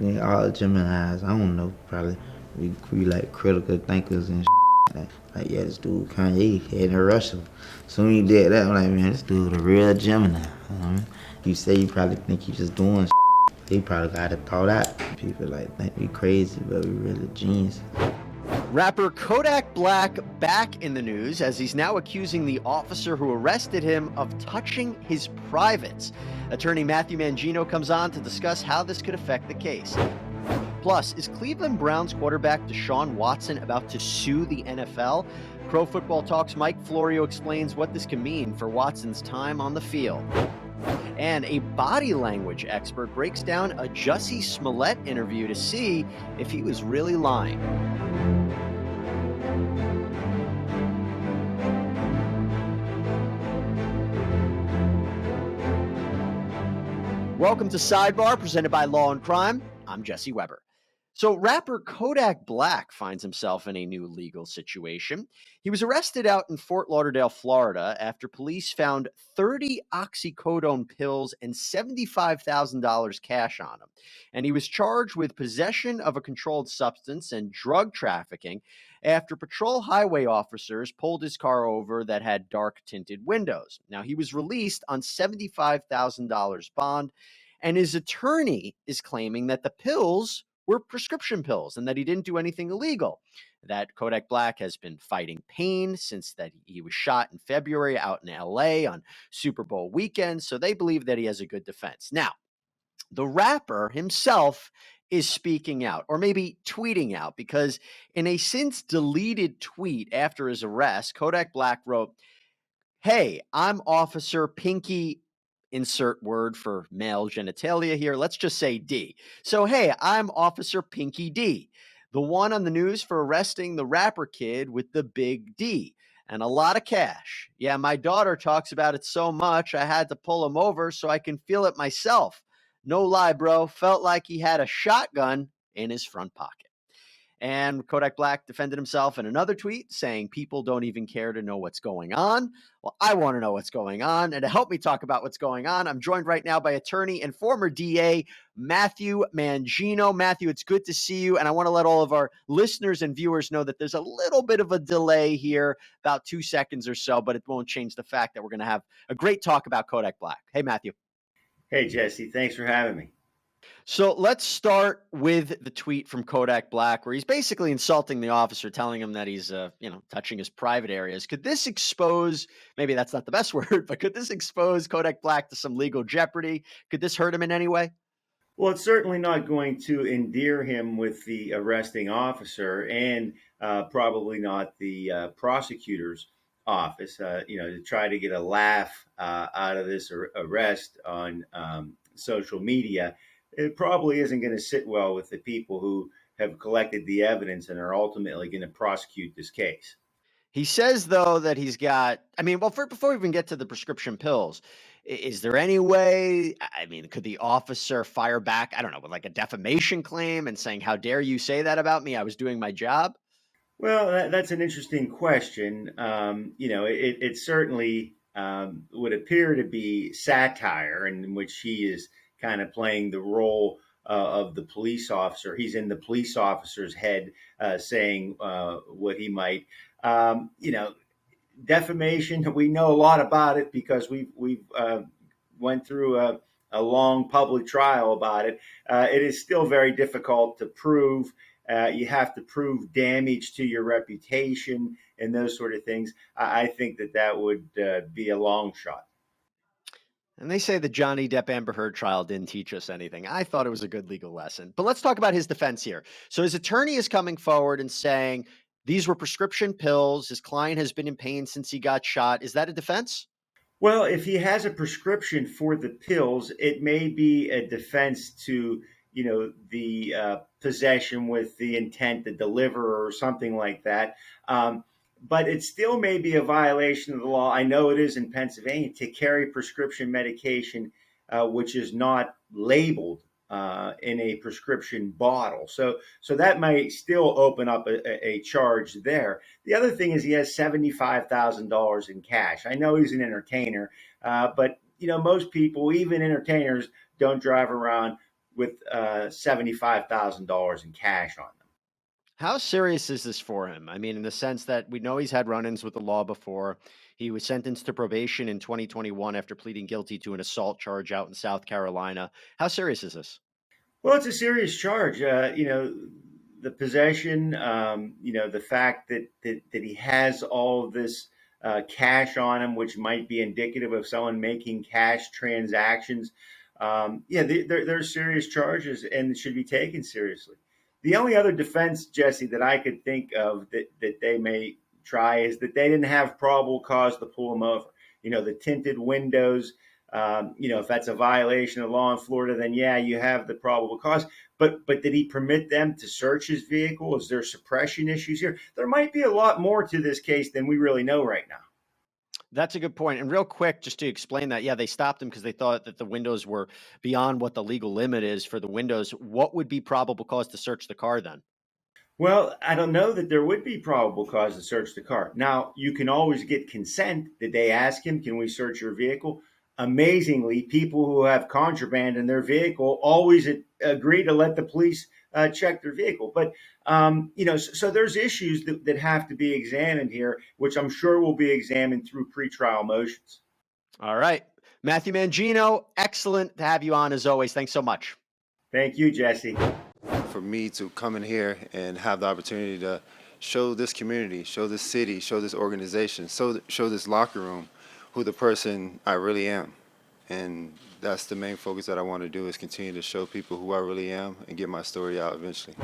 think all Geminis, I don't know, probably we like critical thinkers and like, yeah, this dude Kanye had to rush him. Soon you did that, I'm like, man, this dude a real Gemini. You know what I mean? You say you probably think you just doing he probably got it thought out. People like think we crazy, but we really genius. Rapper Kodak Black back in the news as he's now accusing the officer who arrested him of touching his privates. Attorney Matthew Mangino comes on to discuss how this could affect the case. Plus, is Cleveland Browns quarterback Deshaun Watson about to sue the NFL? Pro Football Talk's Mike Florio explains what this can mean for Watson's time on the field. And a body language expert breaks down a Jussie Smollett interview to see if he was really lying. Welcome to Sidebar, presented by Law&Crime. I'm Jesse Weber. So rapper Kodak Black finds himself in a new legal situation. He was arrested out in Fort Lauderdale, Florida, after police found 30 oxycodone pills and $75,000 cash on him. And he was charged with possession of a controlled substance and drug trafficking after patrol highway officers pulled his car over that had dark tinted windows. Now, he was released on $75,000 bond, and his attorney is claiming that the pills were prescription pills and that he didn't do anything illegal. That Kodak Black has been fighting pain since that he was shot in February out in LA on Super Bowl weekend. So they believe that he has a good defense. Now, the rapper himself is speaking out, or maybe tweeting out, because in a since deleted tweet after his arrest, Kodak Black wrote, "Hey, I'm Officer Pinky," insert word for male genitalia here. Let's just say D. So, hey, I'm Officer Pinky D, the one on the news for arresting the rapper kid with the big D and a lot of cash. Yeah, my daughter talks about it so much, I had to pull him over so I can feel it myself. No lie, bro. Felt like he had a shotgun in his front pocket. And Kodak Black defended himself in another tweet saying people don't even care to know what's going on. Well, I want to know what's going on. And to help me talk about what's going on, I'm joined right now by attorney and former DA Matthew Mangino. Matthew, it's good to see you. And I want to let all of our listeners and viewers know that there's a little bit of a delay here, about 2 seconds or so, but it won't change the fact that we're going to have a great talk about Kodak Black. Hey, Matthew. Hey, Jesse. Thanks for having me. So let's start with the tweet from Kodak Black, where he's basically insulting the officer, telling him that he's, touching his private areas. Could this expose, maybe that's not the best word, but could this expose Kodak Black to some legal jeopardy? Could this hurt him in any way? Well, it's certainly not going to endear him with the arresting officer and probably not the prosecutor's office, to try to get a laugh out of this arrest on social media. It probably isn't going to sit well with the people who have collected the evidence and are ultimately going to prosecute this case. He says, though, that he's got, before we even get to the prescription pills, is there any way, could the officer fire back, I don't know, with like a defamation claim and saying, how dare you say that about me? I was doing my job. Well, that's an interesting question. It certainly would appear to be satire in which he is kind of playing the role of the police officer. He's in the police officer's head saying what he might. Defamation, we know a lot about it because we've went through a long public trial about it. It is still very difficult to prove. You have to prove damage to your reputation and those sort of things. I think that would be a long shot. And they say the Johnny Depp Amber Heard trial didn't teach us anything. I thought it was a good legal lesson. But let's talk about his defense here. So his attorney is coming forward and saying these were prescription pills. His client has been in pain since he got shot. Is that a defense? Well, if he has a prescription for the pills, it may be a defense to, the possession with the intent to deliver or something like that. But it still may be a violation of the law. I know it is in Pennsylvania to carry prescription medication, which is not labeled in a prescription bottle. So that might still open up a charge there. The other thing is he has $75,000 in cash. I know he's an entertainer, but most people, even entertainers, don't drive around with $75,000 in cash on them. How serious is this for him? I mean, in the sense that we know he's had run-ins with the law before. He was sentenced to probation in 2021 after pleading guilty to an assault charge out in South Carolina. How serious is this? Well, it's a serious charge. The possession, the fact that he has all of this cash on him, which might be indicative of someone making cash transactions. They're serious charges and should be taken seriously. The only other defense, Jesse, that I could think of that they may try is that they didn't have probable cause to pull him over. The tinted windows. If that's a violation of law in Florida, then yeah, you have the probable cause. But did he permit them to search his vehicle? Is there suppression issues here? There might be a lot more to this case than we really know right now. That's a good point. And real quick, just to explain that, yeah, they stopped him because they thought that the windows were beyond what the legal limit is for the windows. What would be probable cause to search the car then? Well, I don't know that there would be probable cause to search the car. Now, you can always get consent. Did they ask him, can we search your vehicle? Amazingly, people who have contraband in their vehicle always agree to let the police check their vehicle. But, so there's issues that have to be examined here, which I'm sure will be examined through pretrial motions. All right. Matthew Mangino, excellent to have you on as always. Thanks so much. Thank you, Jesse. For me to come in here and have the opportunity to show this community, show this city, show this organization, show this locker room who the person I really am. And that's the main focus that I want to do, is continue to show people who I really am and get my story out eventually.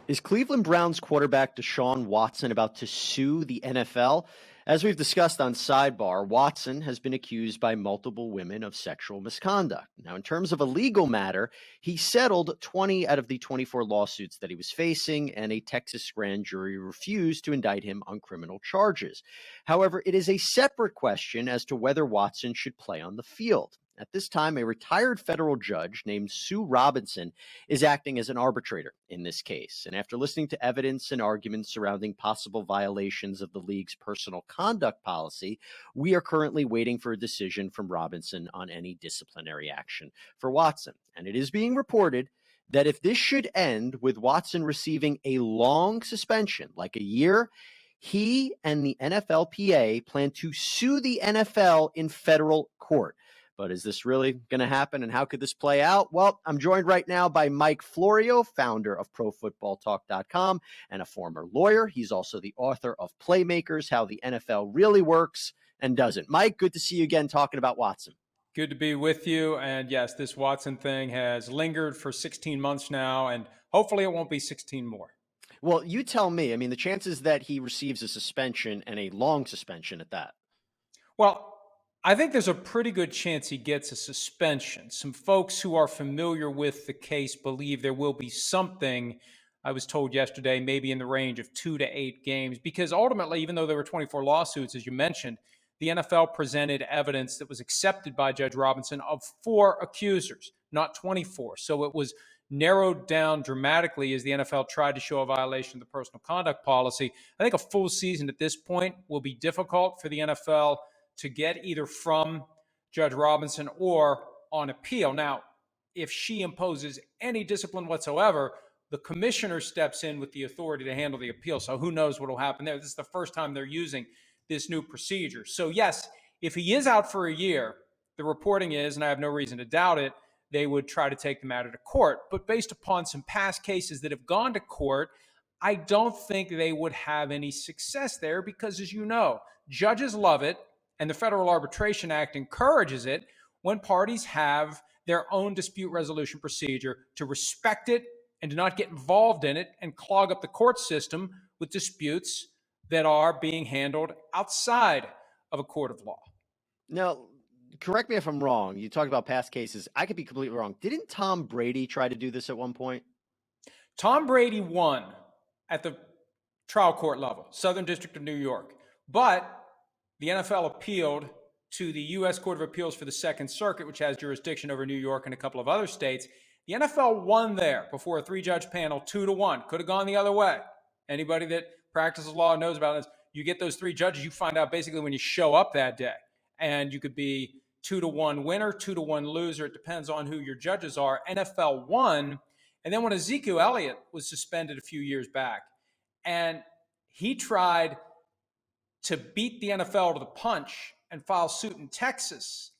Is Cleveland Browns quarterback Deshaun Watson about to sue the NFL? As we've discussed on Sidebar, Watson has been accused by multiple women of sexual misconduct. Now, in terms of a legal matter, he settled 20 out of the 24 lawsuits that he was facing, and a Texas grand jury refused to indict him on criminal charges. However, it is a separate question as to whether Watson should play on the field. At this time, a retired federal judge named Sue Robinson is acting as an arbitrator in this case. And after listening to evidence and arguments surrounding possible violations of the league's personal conduct policy, we are currently waiting for a decision from Robinson on any disciplinary action for Watson. And it is being reported that if this should end with Watson receiving a long suspension, like a year, he and the NFLPA plan to sue the NFL in federal court. But is this really going to happen, and how could this play out? Well, I'm joined right now by Mike Florio, founder of ProFootballTalk.com and a former lawyer. He's also the author of Playmakers, How the NFL Really Works and Doesn't. Mike, good to see you again talking about Watson. Good to be with you. And yes, this Watson thing has lingered for 16 months now, and hopefully it won't be 16 more. Well, you tell me. I mean, the chances that he receives a suspension, and a long suspension at that. Well, I think there's a pretty good chance he gets a suspension. Some folks who are familiar with the case believe there will be something, I was told yesterday, maybe in the range of 2 to 8 games, because ultimately, even though there were 24 lawsuits, as you mentioned, the NFL presented evidence that was accepted by Judge Robinson of 4 accusers, not 24. So it was narrowed down dramatically as the NFL tried to show a violation of the personal conduct policy. I think a full season at this point will be difficult for the NFL to get, either from Judge Robinson or on appeal. Now, if she imposes any discipline whatsoever, the commissioner steps in with the authority to handle the appeal. So who knows what will happen there. This is the first time they're using this new procedure. So yes, if he is out for a year, the reporting is, and I have no reason to doubt it, they would try to take the matter to court. But based upon some past cases that have gone to court, I don't think they would have any success there, because, as you know, judges love it, and the Federal Arbitration Act encourages it when parties have their own dispute resolution procedure, to respect it and to not get involved in it and clog up the court system with disputes that are being handled outside of a court of law. Now, correct me if I'm wrong. You talked about past cases. I could be completely wrong. Didn't Tom Brady try to do this at one point? Tom Brady won at the trial court level, Southern District of New York. But the NFL appealed to the U.S. Court of Appeals for the Second Circuit, which has jurisdiction over New York and a couple of other states. The NFL won there before a 3-judge panel, 2-1. Could have gone the other way. Anybody that practices law knows about this. You get those 3 judges, you find out basically when you show up that day. And you could be 2-1 winner, 2-1 loser. It depends on who your judges are. NFL won. And then when Ezekiel Elliott was suspended a few years back, and he tried to beat the NFL to the punch and file suit in Texas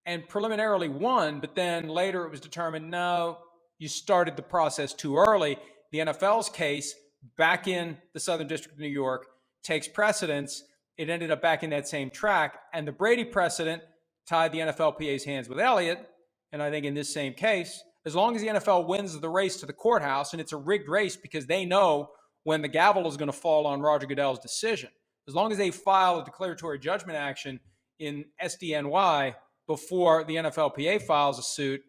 and preliminarily won, but then later it was determined, no, you started the process too early. The NFL's case back in the Southern District of New York takes precedence. It ended up back in that same track, and the Brady precedent tied the NFLPA's hands with Elliott. And I think in this same case, as long as the NFL wins the race to the courthouse, and it's a rigged race because they know when the gavel is going to fall on Roger Goodell's decision, as long as they file a declaratory judgment action in SDNY before the NFLPA files a suit,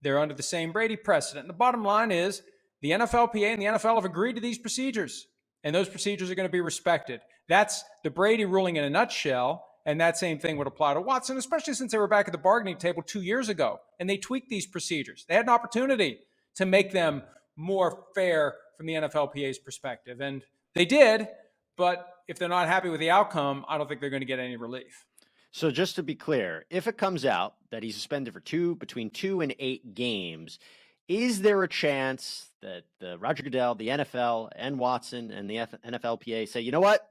they're under the same Brady precedent. And the bottom line is the NFLPA and the NFL have agreed to these procedures, and those procedures are going to be respected. That's the Brady ruling in a nutshell, and that same thing would apply to Watson, especially since they were back at the bargaining table 2 years ago, and they tweaked these procedures. They had an opportunity to make them more fair from the NFLPA's perspective, and they did, but if they're not happy with the outcome, I don't think they're going to get any relief. So just to be clear, if it comes out that he's suspended for between 2 and 8 games, is there a chance that Roger Goodell, the NFL, and Watson and the NFLPA say, you know what,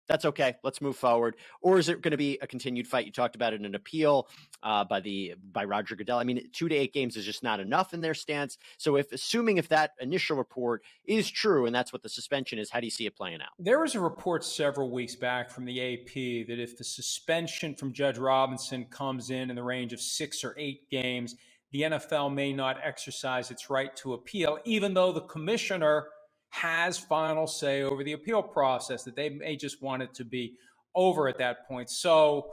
that's okay, let's move forward? Or is it going to be a continued fight? You talked about it in an appeal by Roger Goodell. I mean, 2 to 8 games is just not enough in their stance. So assuming if that initial report is true and that's what the suspension is, how do you see it playing out? There was a report several weeks back from the AP that if the suspension from Judge Robinson comes in the range of 6 or 8 games, the NFL may not exercise its right to appeal, even though the commissioner has final say over the appeal process, that they may just want it to be over at that point. So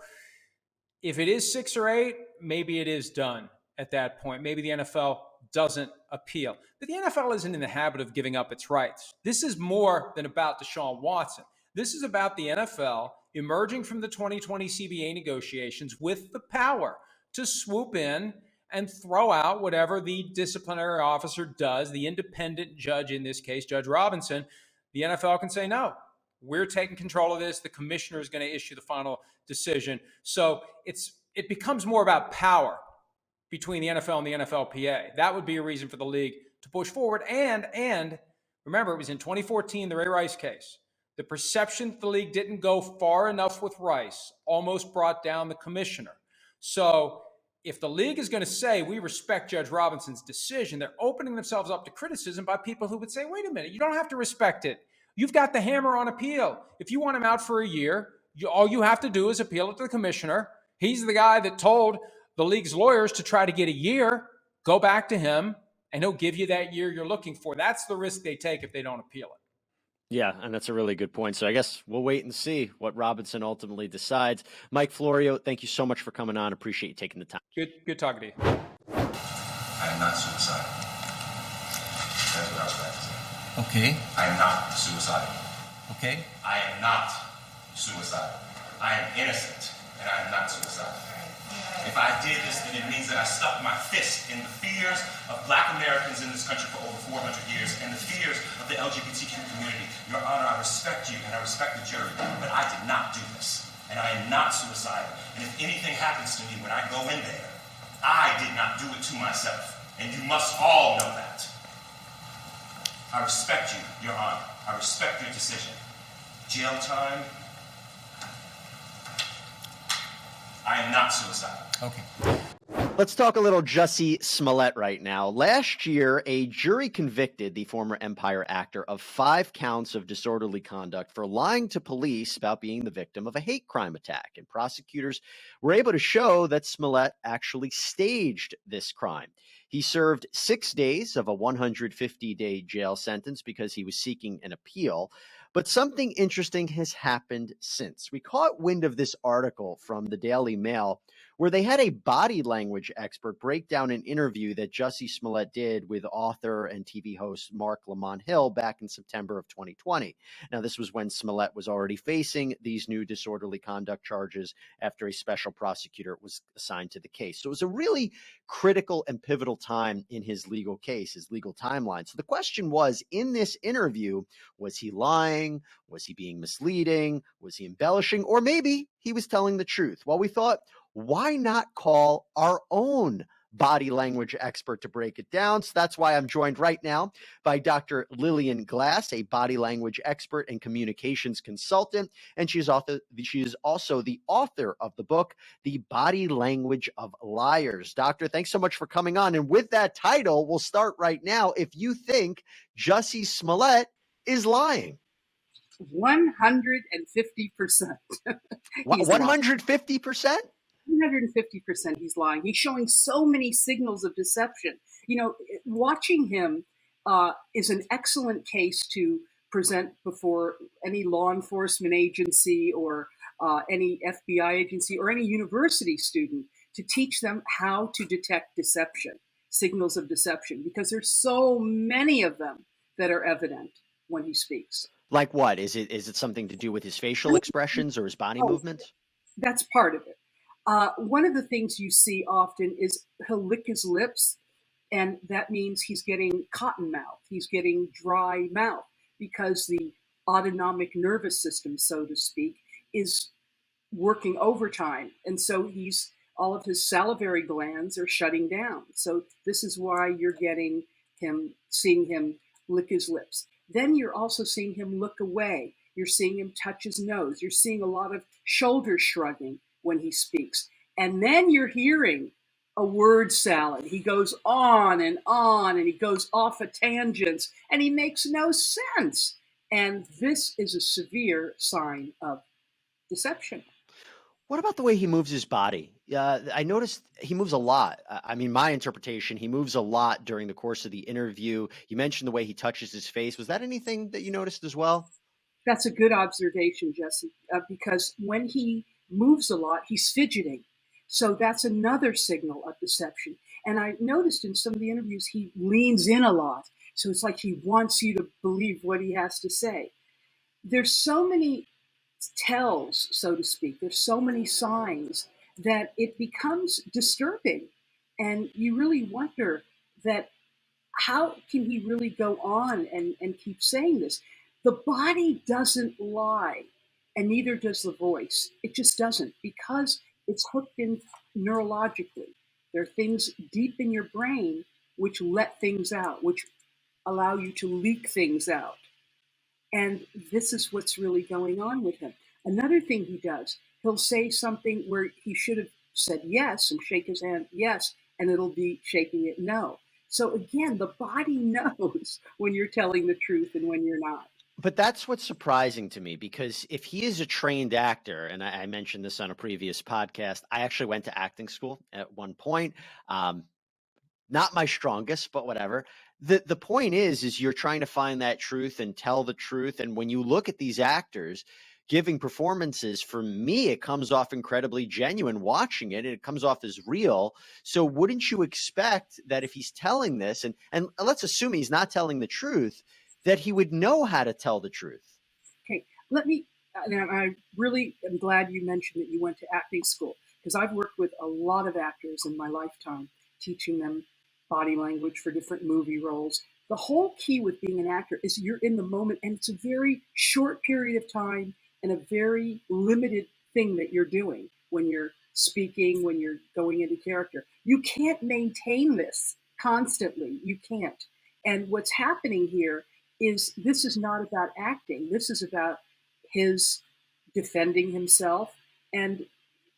if it is 6 or 8, maybe it is done at that point. Maybe the NFL doesn't appeal. But the NFL isn't in the habit of giving up its rights. This is more than about Deshaun Watson. This is about the NFL emerging from the 2020 CBA negotiations with the power to swoop in and throw out whatever the disciplinary officer does, the independent judge in this case, Judge Robinson. The NFL can say, no, we're taking control of this. The commissioner is going to issue the final decision. So it becomes more about power between the NFL and the NFLPA. That would be a reason for the league to push forward. And remember, it was in 2014, the Ray Rice case. The perception that the league didn't go far enough with Rice almost brought down the commissioner. So if the league is going to say, we respect Judge Robinson's decision, they're opening themselves up to criticism by people who would say, wait a minute, you don't have to respect it. You've got the hammer on appeal. If you want him out for a year, all you have to do is appeal it to the commissioner. He's the guy that told the league's lawyers to try to get a year. Go back to him, and he'll give you that year you're looking for. That's the risk they take if they don't appeal it. Yeah, and that's a really good point. So I guess we'll wait and see what Robinson ultimately decides. Mike Florio, thank you so much for coming on. Appreciate you taking the time. Good talking to you. I am not suicidal. That's what I was about to say. Okay. I am not suicidal. Okay. I am not suicidal. I am innocent, and I am not suicidal. If I did this, then it means that I stuck my fist in the fears of Black Americans in this country for over 400 years and the fears of the LGBTQ community. Your Honor, I respect you and I respect the jury, but I did not do this. And I am not suicidal. And if anything happens to me when I go in there, I did not do it to myself. And you must all know that. I respect you, Your Honor. I respect your decision. Jail time. I am not suicidal. Okay. Let's talk a little Jussie Smollett right now. Last year, a jury convicted the former Empire actor of 5 counts of disorderly conduct for lying to police about being the victim of a hate crime attack. And prosecutors were able to show that Smollett actually staged this crime. He served 6 days of a 150-day jail sentence because he was seeking an appeal. But something interesting has happened since. We caught wind of this article from the Daily Mail where they had a body language expert break down an interview that Jussie Smollett did with author and TV host Mark Lamont Hill back in September of 2020. Now, this was when Smollett was already facing these new disorderly conduct charges after a special prosecutor was assigned to the case. So it was a really critical and pivotal time in his legal case, his legal timeline. So the question was, in this interview, was he lying? Was he being misleading? Was he embellishing? Or maybe he was telling the truth? Well, we thought why not call our own body language expert to break it down? So that's why I'm joined right now by Dr. Lillian Glass, a body language expert and communications consultant. And she is also the author of the book, The Body Language of Liars. Doctor, thanks so much for coming on. And with that title, we'll start right now. If you think Jussie Smollett is lying. 150%. 150%? 150% he's lying. He's showing so many signals of deception. Watching him is an excellent case to present before any law enforcement agency or any FBI agency or any university student to teach them how to detect deception, signals of deception, because there's so many of them that are evident when he speaks. Like what? Is it something to do with his facial expressions or his body movements? That's part of it. One of the things you see often is he'll lick his lips, and that means he's getting cotton mouth. He's getting dry mouth because the autonomic nervous system, so to speak, is working overtime. And so all of his salivary glands are shutting down. So this is why you're seeing him lick his lips. Then you're also seeing him look away. You're seeing him touch his nose. You're seeing a lot of shoulder shrugging when he speaks. And then you're hearing a word salad. He goes on, and he goes off at tangents, and he makes no sense. And this is a severe sign of deception. What about the way he moves his body? I noticed he moves a lot. I mean, my interpretation, he moves a lot during the course of the interview. You mentioned the way he touches his face. Was that anything that you noticed as well? That's a good observation, Jussie, because when he moves a lot, he's fidgeting. So that's another signal of deception. And I noticed in some of the interviews, he leans in a lot. So it's like he wants you to believe what he has to say. There's so many tells, so to speak. There's so many signs that it becomes disturbing. And you really wonder that how can he really go on and keep saying this? The body doesn't lie, and neither does the voice. It just doesn't, because it's hooked in neurologically. There are things deep in your brain which let things out, which allow you to leak things out. And this is what's really going on with him. Another thing he does, he'll say something where he should have said yes and shake his hand yes, and it'll be shaking it no. So again, the body knows when you're telling the truth and when you're not. But that's what's surprising to me, because if he is a trained actor, and I mentioned this on a previous podcast, I actually went to acting school at one point. Not my strongest, but whatever. The point is you're trying to find that truth and tell the truth. And when you look at these actors giving performances, for me, it comes off incredibly genuine watching it. And it comes off as real. So wouldn't you expect that if he's telling this, and let's assume he's not telling the truth, that he would know how to tell the truth? Okay, I really am glad you mentioned that you went to acting school, because I've worked with a lot of actors in my lifetime, teaching them body language for different movie roles. The whole key with being an actor is you're in the moment, and it's a very short period of time and a very limited thing that you're doing when you're speaking, when you're going into character. You can't maintain this constantly. You can't. And what's happening here is this is not about acting. This is about his defending himself. And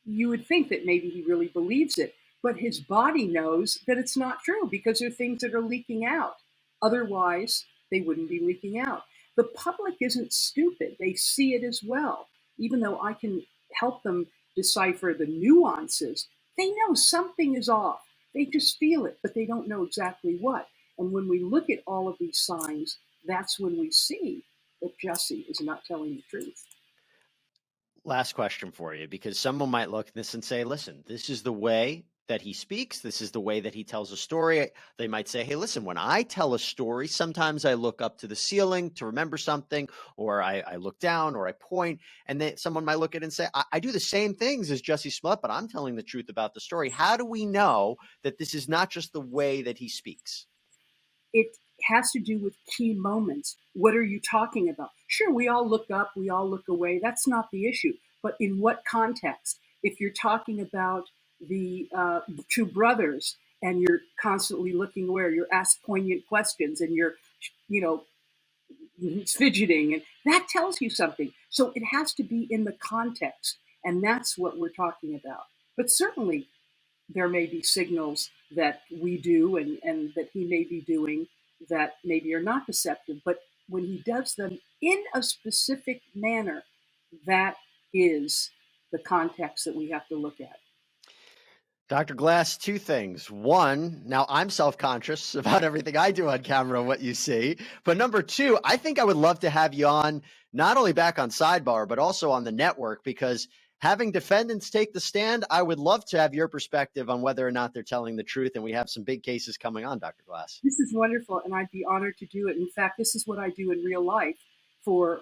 you would think that maybe he really believes it, but his body knows that it's not true, because there are things that are leaking out. Otherwise, they wouldn't be leaking out. The public isn't stupid. They see it as well. Even though I can help them decipher the nuances, they know something is off. They just feel it, but they don't know exactly what. And when we look at all of these signs, that's when we see that Jussie is not telling the truth. Last question for you, because someone might look at this and say, listen, this is the way that he speaks. This is the way that he tells a story. They might say, hey, listen, when I tell a story, sometimes I look up to the ceiling to remember something, or I look down, or I point, and then someone might look at it and say, I do the same things as Jussie Smollett, but I'm telling the truth about the story. How do we know that this is not just the way that he speaks? It has to do with key moments. What are you talking about? Sure, we all look up, we all look away. That's not the issue. But in what context? if you're talking about the two brothers and you're constantly looking where you're asked poignant questions and you're, fidgeting, and that tells you something. So it has to be in the context, and that's what we're talking about. But certainly there may be signals that we do and that he may be doing that maybe are not deceptive, but when he does them in a specific manner, that is the context that we have to look at. Dr. Glass, two things. One, now I'm self-conscious about everything I do on camera and what you see. But number two, I think I would love to have you on, not only back on Sidebar, but also on the network, because having defendants take the stand, I would love to have your perspective on whether or not they're telling the truth. And we have some big cases coming on, Dr. Glass. This is wonderful, and I'd be honored to do it. In fact, this is what I do in real life for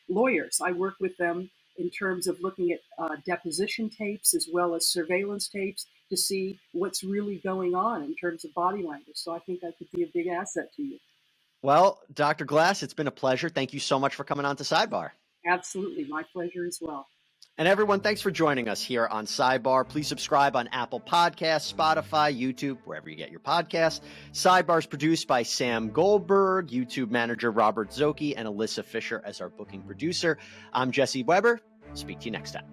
lawyers. I work with them in terms of looking at deposition tapes as well as surveillance tapes to see what's really going on in terms of body language. So I think I could be a big asset to you. Well, Dr. Glass, it's been a pleasure. Thank you so much for coming on to Sidebar. Absolutely. My pleasure as well. And everyone, thanks for joining us here on Sidebar. Please subscribe on Apple Podcasts, Spotify, YouTube, wherever you get your podcasts. Sidebar is produced by Sam Goldberg, YouTube manager Robert Szoke, and Alyssa Fisher as our booking producer. I'm Jussie Weber. Speak to you next time.